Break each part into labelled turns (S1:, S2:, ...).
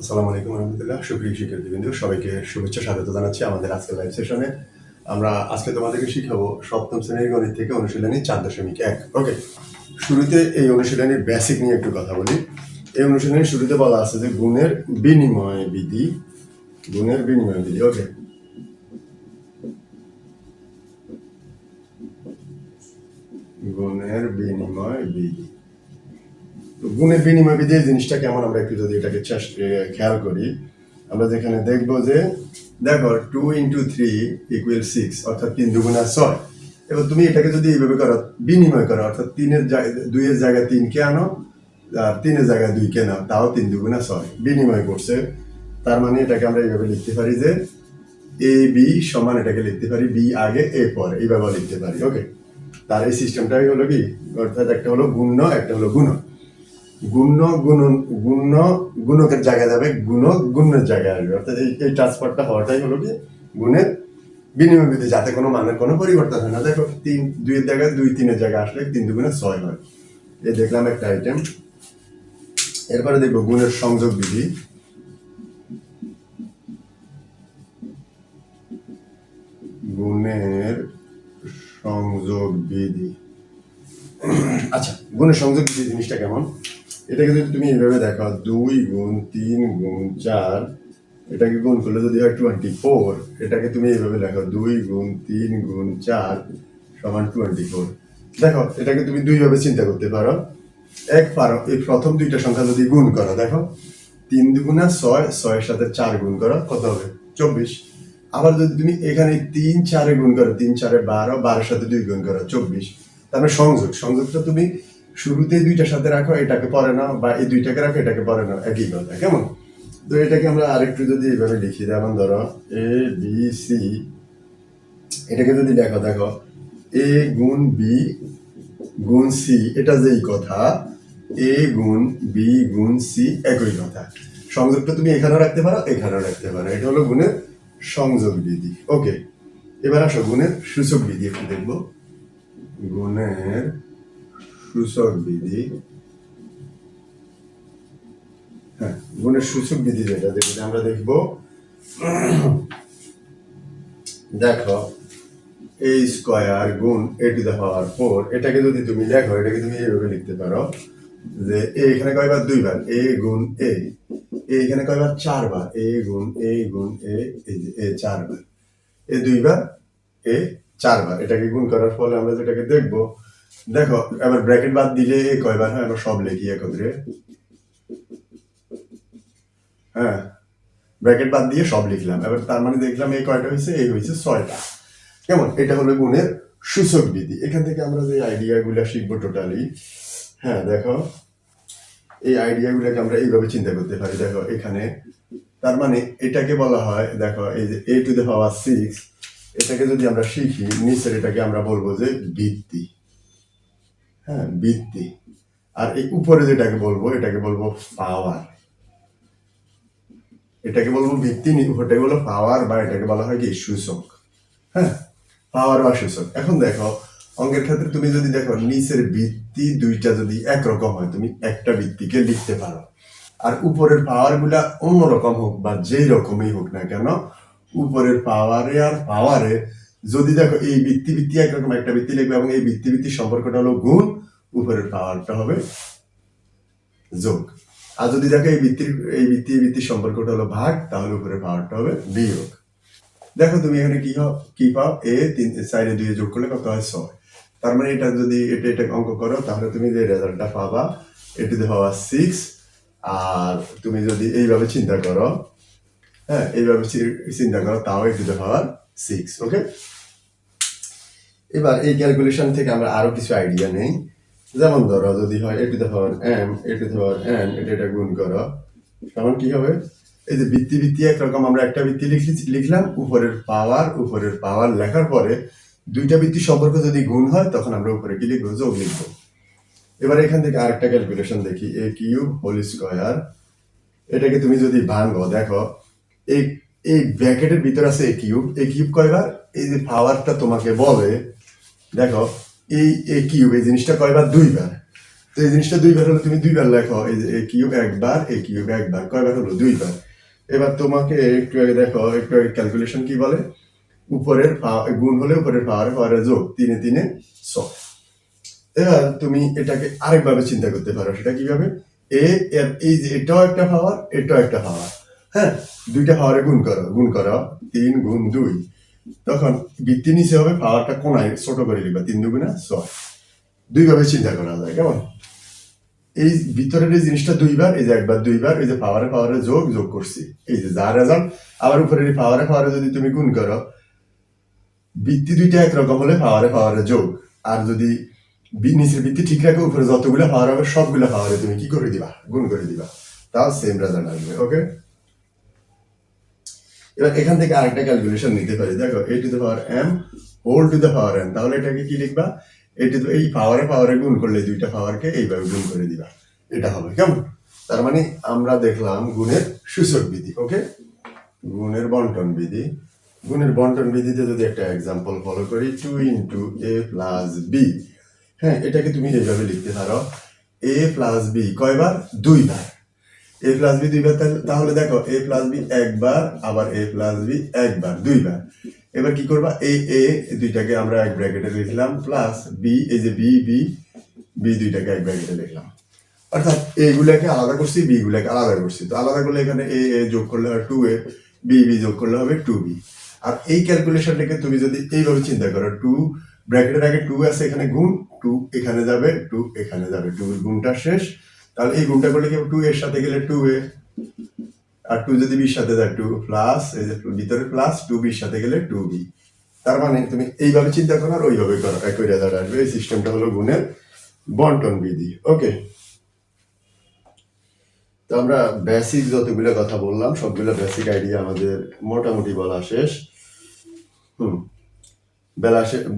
S1: আসসালামু আলাইকুম রহমতুল্লাহ। সুপ্রিয় শিক্ষার্থীবৃন্দ, সবাইকে শুভেচ্ছা স্বাগত জানাচ্ছি আমাদের আজকের লাইভ সেশনে। আমরা আজকে তোমাদেরকে শিখাবো সপ্তম শ্রেণীর গণিত থেকে অনুশীলনী 4.1। ওকে, শুরুতে এই অনুশীলনীর বেসিক নিয়ে একটু কথা বলি। এই অনুশীলনীর শুরুতে বলা আছে যে গুণের বিনিময় বিধি। গুণের বিনিময় বিধি। ওকে, গুণের বিনিময় বিধি। গুণের বিনিময় বিধি এই জিনিসটা কেমন, আমরা একটু যদি এটাকে খেয়াল করি, আমরা যেখানে দেখবো যে দেখো 2 × 3 = 6, অর্থাৎ 3 × 2 = 6। এবার তুমি এটাকে যদি এইভাবে করো, বিনিময় করো, অর্থাৎ 2-এর জায়গায় 3 কে আনো আর 3-এর জায়গায় 2 কে নাও, তাও 3 × 2 = 6 বিনিময় করছে। তার মানে এটাকে আমরা এইভাবে লিখতে পারি যে এ বি সমান, এটাকে লিখতে পারি বি আগে এ পরে, এইভাবে লিখতে পারি। ওকে, তার এই সিস্টেমটাই হলো কি, অর্থাৎ একটা হলো গুণ্য, একটা হলো গুণন। গুণ্য গুণন গুণ্য গুণকের জায়গায় যাবে, গুণক গুণ্যের জায়গায় আসবে, অর্থাৎ এই ট্রান্সফারটা হওয়াটাই হলো কি গুণের বিনিময় বিধি, যাতে কোনো মানের কোনো পরিবর্তন হয় না। দেখো 2-এর জায়গায় 2, 3-এর জায়গায় আসলে 3 × 2 = 6 হয়। এই দেখলাম একটা আইটেম। এরপরে দেখবো গুণের সংযোগ বিধি। গুণের সংযোগ বিধি। আচ্ছা, গুণের সংযোগ বিধি জিনিসটা কেমন, এটাকে যদি তুমি এইভাবে দেখো, 2 × 3 × 4, এটাকে গুণ করলে যদি হয় 24, এটাকে তুমি এইভাবে লেখো 2 × 3 × 4 = 24। দেখো এটাকে তুমি দুইভাবে চিন্তা করতে পারো। পারো এই প্রথম দুইটা সংখ্যা যদি গুণ করো, দেখো 3 × 2 = 6, 6-এর সাথে 4 গুণ করো, কত হবে? 24। আবার যদি তুমি এখানে 3 4-এ গুণ করো, 3 4-এ 12, 12-এর সাথে 2 গুণ করো, 24। তারপরে সংযোগটা তুমি শুরুতে দুইটার সাথে রাখো, এটাকে পরে নাও, বা এই দুইটাকে রাখো, এটাকে পরে নাও, একই কথা। কেমন? তো এটাকে আমরা আরেকটু যদি এইভাবে লিখি, যেমন ধরো এ বি সি, এটাকে যদি দেখো এ গুণ বি গুণ সি, এটা যেই কথা, এ গুণ বি গুণ সি একই কথা। সংযোগটা তুমি এখানেও রাখতে পারো, এখানেও রাখতে পারো। এটা হলো গুণের সংযোগ বিধি। ওকে, এবার আসো গুণের সূচক বিধি একটু দেখবো। গুণের সূচক বিধি। হ্যাঁ, গুণের সূচক বিধি যেটা আমরা দেখবো, দেখো a² গুণ a⁴, এটাকে যদি তুমি দেখো, এটাকে তুমি এইভাবে লিখতে পারো যে এ এখানে কয়বার? 2 বার, এ গুণ এ এখানে কয়বার? 4 বার, এ গুণ এ গুণ এ, এই যে এ 4 বার, এ 2 বার, এ 4 বার। এটাকে গুণ করার ফলে আমরা যেটাকে দেখবো, দেখো এবার ব্র্যাকেট বাদ দিলে এ কয়বার হয়, আমরা সব লিখি একত্রে। হ্যাঁ, ব্র্যাকেট বাদ দিয়ে সব লিখলাম। এবার তার মানে দেখলাম এই কয়টা হয়েছে, এই হয়েছে 6টা। কেমন? এটা হলো গুণের সূচক বিধি। এখান থেকে আমরা যে আইডিয়াগুলো শিখবো টোটালি, হ্যাঁ দেখো এই আইডিয়াগুলোকে আমরা এইভাবে চিন্তা করতে পারি। দেখো এখানে, তার মানে এটাকে বলা হয়, দেখো এই যে a⁴, এটাকে যদি আমরা শিখি, নিচের এটাকে আমরা বলবো যে ভিত্তি। হ্যাঁ, ভিত্তি। আর এই উপরে যেটাকে বলবো, এটাকে বলবো পাওয়ার। এটাকে বলবো ভিত্তি, উপরটাকে বলবো পাওয়ার, বা এটাকে বলা হয় কি সূচক। হ্যাঁ, পাওয়ার বা সূচক। এখন দেখো অঙ্কের ক্ষেত্রে তুমি যদি দেখো নিচের ভিত্তি দুইটা যদি একরকম হয়, তুমি একটা ভিত্তিকে লিখতে পারো। আর উপরের পাওয়ার গুলা অন্যরকম হোক বা যেই রকমই হোক না কেন, উপরের পাওয়ারে আর পাওয়ারে যদি দেখো এই ভিত্তি একরকম, একটা ভিত্তি লিখবে এবং এই ভিত্তি সম্পর্কটা হলো গুণ, উপরের পাওয়ারটা হবে যোগ। আর যদি দেখো এই ভিত্তি সম্পর্কটা হলো ভাগ, তাহলে উপরের পাওয়ারটা হবে বিয়োগ। দেখো তুমি এখানে কি পাও, এ 4-এ 2 যোগ করলে কত হয়? 6। তার মানে এটা যদি এটা অঙ্ক করো, তাহলে তুমি যে রেজাল্টটা পাবা, a⁴, আর তুমি যদি এইভাবে চিন্তা করো, হ্যাঁ এইভাবে চিন্তা করো, তাও a⁴। ওকে, এবার এই ক্যালকুলেশন থেকে আমরা আরো কিছু আইডিয়া নেই। যেমন ধরো যদি হয় a⁴n, এটা গুণ করো, তখন কি হবে? এই যে ভিত্তি একরকম, আমরা একটা ভিত্তি লিখলাম, উপরের পাওয়ার লেখার পরে দুইটা ভিত্তি সম্পর্ক যদি গুণ হয়, তখন আমরা উপরে কি লিখবো? যোগ লিখবো। এবার এখান থেকে আরেকটা ক্যালকুলেশন দেখি, a³ এটাকে তুমি যদি ভাঙো, দেখো এই ব্র্যাকেটের ভিতর আছে a³ কয়বার? এই যে পাওয়ারটা তোমাকে বলে, দেখো এই a³ এই জিনিসটা কয়বার? 2 বার। তো এই জিনিসটা দুইবার হলো, তুমি দুইবার লেখো, এই যে এ কিউব একবার, এ কিউব একবার, কয়বার হলো? দুইবার। এবার তোমাকে একটু আগে দেখো, একটু আগে ক্যালকুলেশন কি বলে, উপরের গুণ হলে উপরের পাওয়ারে পাওয়ারে যোগ, তিনে তিনে 6। এবার তুমি এটাকে আরেকভাবে চিন্তা করতে পারো, সেটা কিভাবে, এ এর এই যে এটাও একটা পাওয়ার, এটাও একটা পাওয়ার, হ্যাঁ, দুইটা পাওয়ারে গুণ করো 3 গুণ 2, তখন বৃত্তি নিচে হবে, পাওয়ারটা কোনায় ছোট করে দিবা, 3 দুগুণা 6। দুইভাবে চিন্তা করা যায়, কেমন? এই ভিতরের এই জিনিসটা দুইবার, এই যে একবার দুইবার, এই যে পাওয়ারে পাওয়ারে যোগ যোগ করছি, এই যে যা রেজাল্ট। আবার উপরের এই পাওয়ারে পাওয়ারে যদি তুমি গুণ করো, বৃত্তি দুইটা একরকম হলে পাওয়ারে পাওয়ারে যোগ, আর যদি নিচের বৃত্তি ঠিক রাখো, উপরে যতগুলো পাওয়ার হবে সবগুলো পাওয়ারে তুমি কি করে দিবা? গুণ করে দিবা, তাও সেম রেজাল্ট আসবে। ওকে, এবার এখান থেকে আরেকটা ক্যালকুলেশন নিতে পারি, দেখো a to the power m whole to the power n, তাহলে এটাকে কি লিখবা? এই পাওয়ারে পাওয়ারে গুণ করলে দুইটা পাওয়ারকে এইভাবে গুণ করে দিবা, এটা হবে, কেমন? তার মানে আমরা দেখলাম গুণের সূচক বিধি। ওকে, গুণের বন্টন বিধি। গুণের বন্টন বিধিতে যদি একটা এক্সাম্পল ফলো করি, 2 ইন্টু a প্লাস বি, হ্যাঁ, এটাকে তুমি এইভাবে লিখতে পারো, a প্লাস বি কয়বার? দুইবার। a প্লাস বি দুইবার, তাহলে দেখো a প্লাস বি একবার, আবার a প্লাস বি একবার, দুইবার। এবার কি করবা, a দুইটাকে আমরা এক ব্র্যাকেটে লিখলাম, প্লাস বি, এই যে বি বি বি দুইটাকে এক ব্র্যাকেটে লিখলাম, অর্থাৎ এ গুলাকে আলাদা করছি, বি গুলাকে আলাদা করছি। তো আলাদা করলে এখানে এ যোগ করলে হয় 2a, বি বি যোগ করলে হবে 2b। আর এই ক্যালকুলেশনটাকে তুমি যদি এইভাবে চিন্তা করো, 2 ব্র্যাকেটের আগে 2 আছে, এখানে গুণ, 2 এখানে যাবে, 2 এখানে যাবে, 2 এর গুণটা শেষ। তাহলে এই গুণটা করলে কি 2 এর সাথে গেলে 2a, আর 2 যদি বির সাথে যায় 2 প্লাস, এই যে ভিতরে প্লাস 2 বির সাথে গেলে 2b। তার মানে তুমি এইভাবে চিন্তা করো আর ওইভাবে করো, একই রেজাল্ট আসবে। এই সিস্টেমটা হলো গুণের বন্টন বিধি। ওকে, তো আমরা বেসিক যতগুলো কথা বললাম সবগুলো বেসিক আইডিয়া আমাদের মোটামুটি বলা শেষ।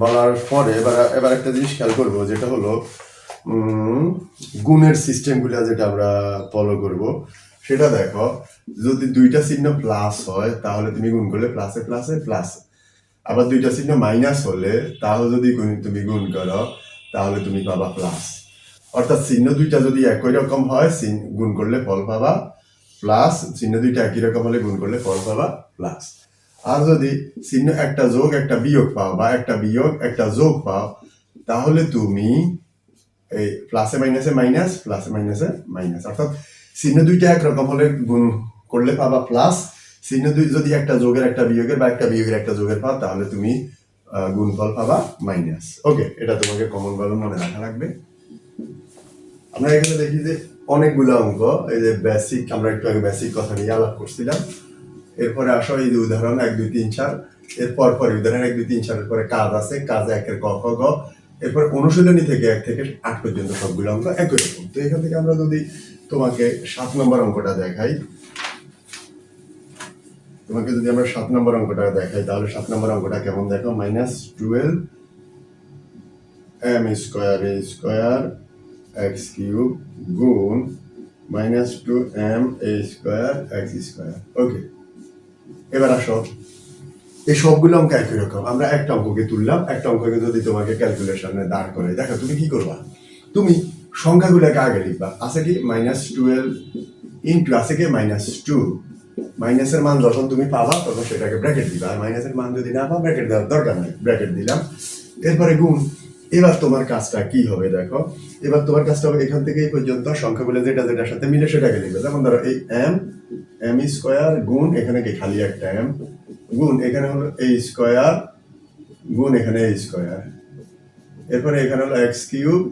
S1: বলার পরে এবার একটা জিনিস খেয়াল করবো, যেটা হলো গুণের সিস্টেমগুলো যেটা আমরা ফলো করব, সেটা দেখো, যদি দুইটা চিহ্ন প্লাস হয় তাহলে তুমি গুণ করলে প্লাসে প্লাসে প্লাস, আবার দুইটা চিহ্ন মাইনাস হলে তাহলে যদি তুমি গুণ করো তাহলে তুমি পাবা প্লাস। অর্থাৎ চিহ্ন দুইটা যদি একই রকম হয় গুণ করলে ফল পাবা প্লাস, চিহ্ন দুইটা একই রকম হলে গুণ করলে ফল পাবা প্লাস। আর যদি চিহ্ন একটা যোগ একটা বিয়োগ পাও, বা একটা বিয়োগ একটা যোগ পাও, তাহলে তুমি এই প্লাসে মাইনাসে মাইনাস, প্লাসে মাইনাসে মাইনাস। অর্থাৎ চিহ্ন দুইটা একরকম হলে গুণ করলে পাবা প্লাস, চিহ্ন যদি একটা যোগের একটা বিয়োগের বা একটা বিয়োগের একটা যোগের পাও, তাহলে তুমি গুণফল পাবা মাইনাস। ওকে, এটা তোমাকে কমন ভাবে মনে রাখা লাগবে। আমরা এখানে দেখি যে অনেকগুলো অঙ্ক, এই যে বেসিক, আমরা একটু আগে বেসিক কথা নিয়ে আলাপ করছিলাম। এরপরে আসো এই যে উদাহরণ 1 2 3 4, এরপর পরে উদাহরণ 1 2 3 4 এর পরে কাজ আছে, কাজ 1 ক খ গ, এরপর অনুশীলনী থেকে 1 থেকে 8 পর্যন্ত সবগুলো অঙ্ক একই রকম। তো এখান থেকে আমরা যদি তোমাকে 7 নম্বর অঙ্কটা দেখাই, আমরা 7 নম্বর অঙ্কটা দেখাই, তাহলে 7 নম্বর অঙ্কটা কেমন দেখো, -12 m square a square x cube গুণ -2m a square x square. Okay, এবার আসো, এই সবগুলো অঙ্ক একই রকম। আমরা একটা অঙ্ককে তুললাম, একটা অঙ্ককে যদি তোমাকে ক্যালকুলেশনে দাঁড় করে, দেখো তুমি কি করবা, তুমি সংখ্যাগুলোকে আগে লিখবা। আছে কি -12 ইন্টু আছে কি -2, মাইনাসের মান যখন তুমি পাবা তখন সেটাকে ব্র্যাকেট দিবা, আর মাইনাসের মান যদি না পাও ব্র্যাকেট দেওয়ার দরকার নেই, ব্র্যাকেট দিলাম। এরপরে গুণ। এবার তোমার কাজটা কি হবে দেখো, এবার তোমার কাজটা হবে এখান থেকে এই পর্যন্ত সংখ্যাগুলো যেটা যেটার সাথে মিলে সেটাকে লিখবে। যেমন ধরো এই m স্কয়ার গুণ এখানে কি খালি একটা m গুণ এখানে হলো a স্কয়ার গুণ এখানে a স্কয়ার, এরপরে এখানে হলো x কিউব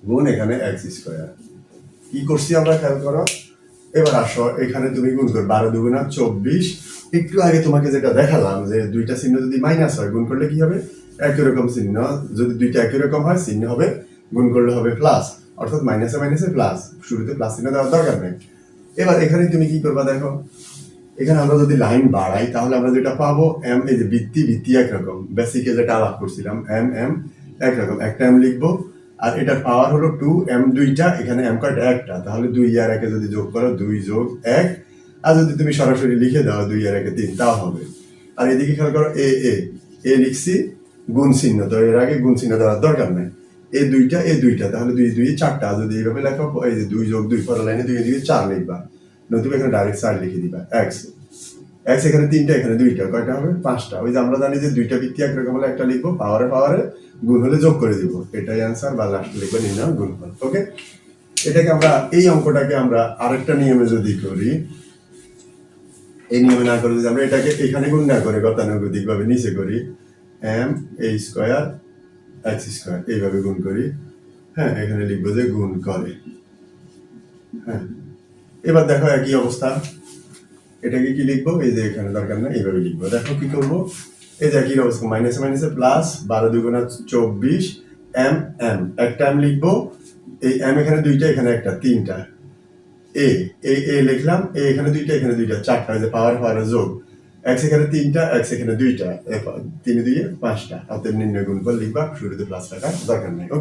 S1: গুণ এখানে x স্কয়ার। কি করছি আমরা খেয়াল করো। এবার আসো, এখানে তুমি গুণ করো 12 দুগুণা 24। একটু আগে তোমাকে যেটা দেখালাম যে দুইটা চিহ্ন যদি মাইনাস হয় গুণ করলে কি হবে, একই রকম চিহ্ন যদি দুইটা একই রকম হয় চিহ্ন হবে, গুণ করলে হবে প্লাস। অর্থাৎ মাইনাসে মাইনাসে প্লাস, শুরুতে প্লাস চিহ্ন দেওয়ার দরকার নেই। এবার এখানে তুমি কি করবা দেখো, এখানে আমরা যদি লাইন বাড়াই তাহলে আমরা যেটা পাবো, m এই যে বৃত্তি একরকম, বেসিকে যেটা আলাপ করছিলাম m একরকম, একটা m লিখবো, আর এটার পাওয়ার হলো 2, m দুইটা, এখানে m কয়টা একটা, তাহলে 2 আর 1 যদি যোগ করো 2 যোগ 1, আর যদি তুমি সরাসরি লিখে দাও 2 আর 1 3, তাও হবে। আর এদিকে খেয়াল করো a লিখছি গুণ চিহ্ন, তো এর আগে গুণ চিহ্ন দেওয়ার দরকার নেই। এই দুইটা এই দুইটা, তাহলে দুই দুই চারটা। যদি এইভাবে লেখা, এই যে 2 যোগ 2 পরের লাইনে 2 দুই 4 লিখবা, নতুবা এখানে ডাইরেক্ট 4 লিখে দিবা। এক্স এক্স এখানে 3টা, এখানে 2টা, কয়টা হবে? 5টা। ওই যে আমরা জানি যে 2টা ভিত্তি একরকম হলে একটা লিখবো, পাওয়ারে পাওয়ারে গুণ হলে যোগ করে দিব, এটাই অ্যান্সার। বা লাস্টে লিখবো নির্ণয় গুণফল। ওকে, এটাকে আমরা, এই অঙ্কটাকে আমরা আরেকটা নিয়মে যদি করি, এই নিয়মে না করে যদি আমরা এটাকে এখানে গুণ না করে গতানুগতিক ভাবে নিচে করি, M A square x square এইভাবে গুণ করি, হ্যাঁ, এখানে লিখবো যে গুণ করে। হ্যাঁ, এবার দেখো একই অবস্থা, এটাকে কি লিখবো? এই যে এখানে দরকার না, এইভাবে লিখবো। দেখো কি করবো, এই যে একই অবস্থা, মাইনাসে মাইনাসে প্লাস, 12 দুগুণা 24, এম এম একটা এম লিখবো, এই এম এখানে 2টা, এখানে একটা, 3টা। এ এ লিখলাম, এ এখানে 2টা, এখানে 2টা, 4টা, যে পাওয়ার পাওয়ার যোগ। এক্স এখানে 3টা, এক্স এখানে 2টা, 3 2 5টা। অতএব নির্ণয় গুণফল লিখবা, শুরুতে প্লাস রাখার দরকার নেই।